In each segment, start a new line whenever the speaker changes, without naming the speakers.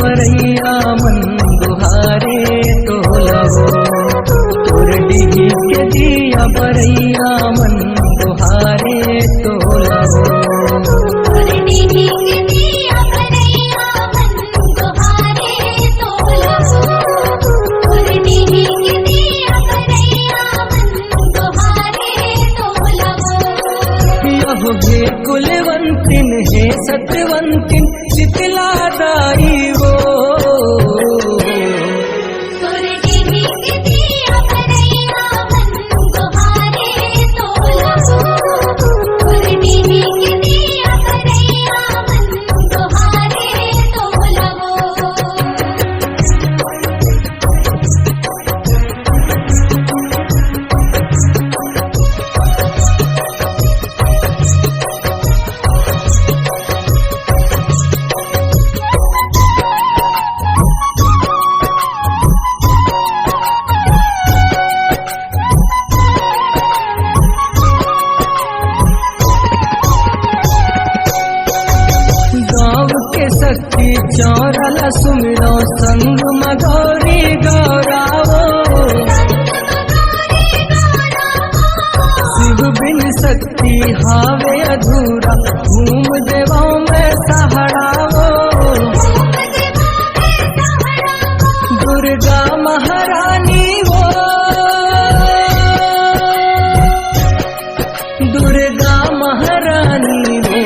बरईया मन दुहारे तोलवो तोरडी के दिया बरईया मन दुहारे तोलवो
तोरडी के दिया बरईया मन दुहारे तोलवो तोरडी के दिया बरईया मन दुहारे तोलवो
यह भे कुलवंतिन है सतवंतिन शीतला दाई वो
तोरडी के दिया बरईया मन दुहारे तोलवो तोरडी के दिया बरईया मन दुहारे तोलवो
शक्ति चौरल सुमिरो संग मगौरी गौरावो शिव बिन शक्ति हावे अधूरा घूम देवों में सहारावो दुर्गा महारानी वो दुर्गा महारानी वो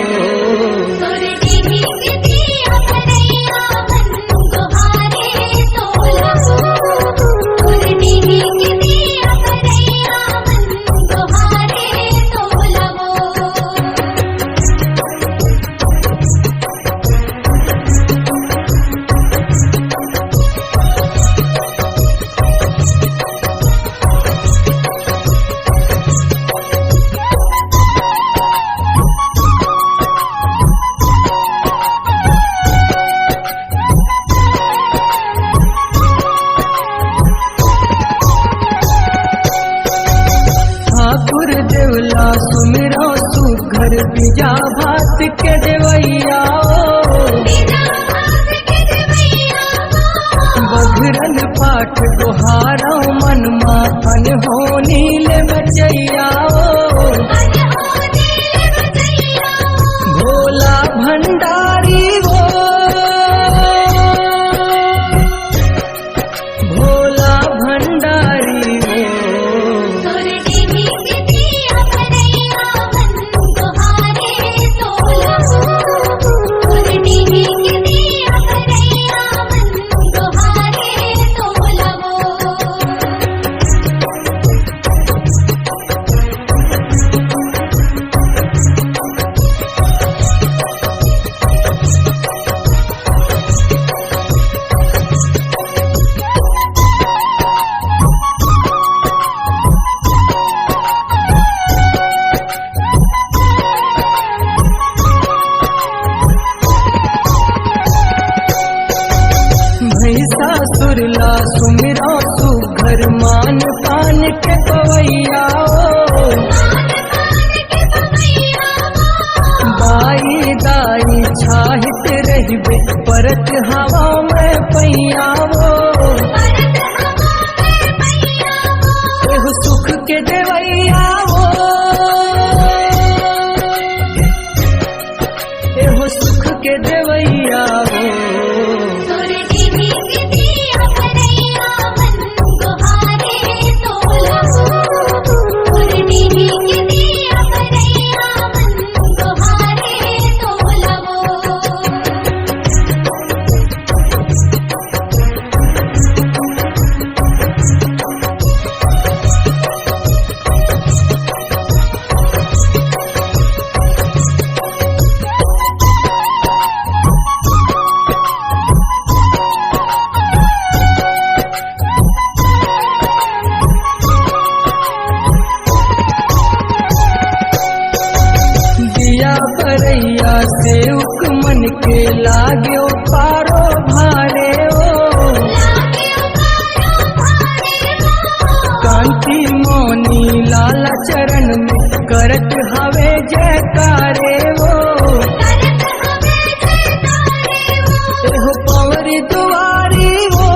ठाकुर देवला सुमिरो सुघर बीजा भात के देवैया बघरन पाठ गुहारो मन माखन हो नील बचैया भोला भंडारी वो भोला भंडारी वो सुरला सुमिरो सुघर मान पान के पवैया बाई दाई छाहित रहिबे परत हवा में पैयावो एहो सुख के देवैया वो एहो सुख के देवैया वो बरईया से उक मन के लाग्यो पारो भारे ओ कांति मौनी लाला चरण में करत हवे जयकारे वो एहो पवरी दुआरी वो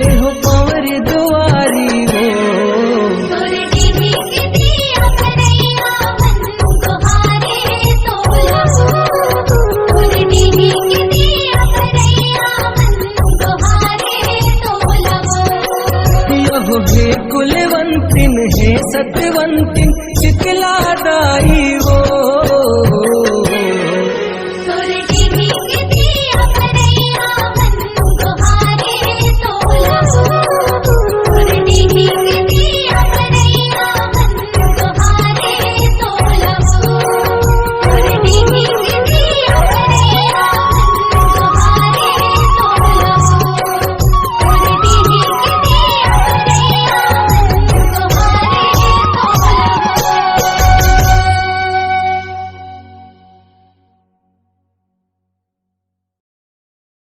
एहो पवरी दुआरी वो हे कुलवंतिन हे सतवंतिन शीतला दाई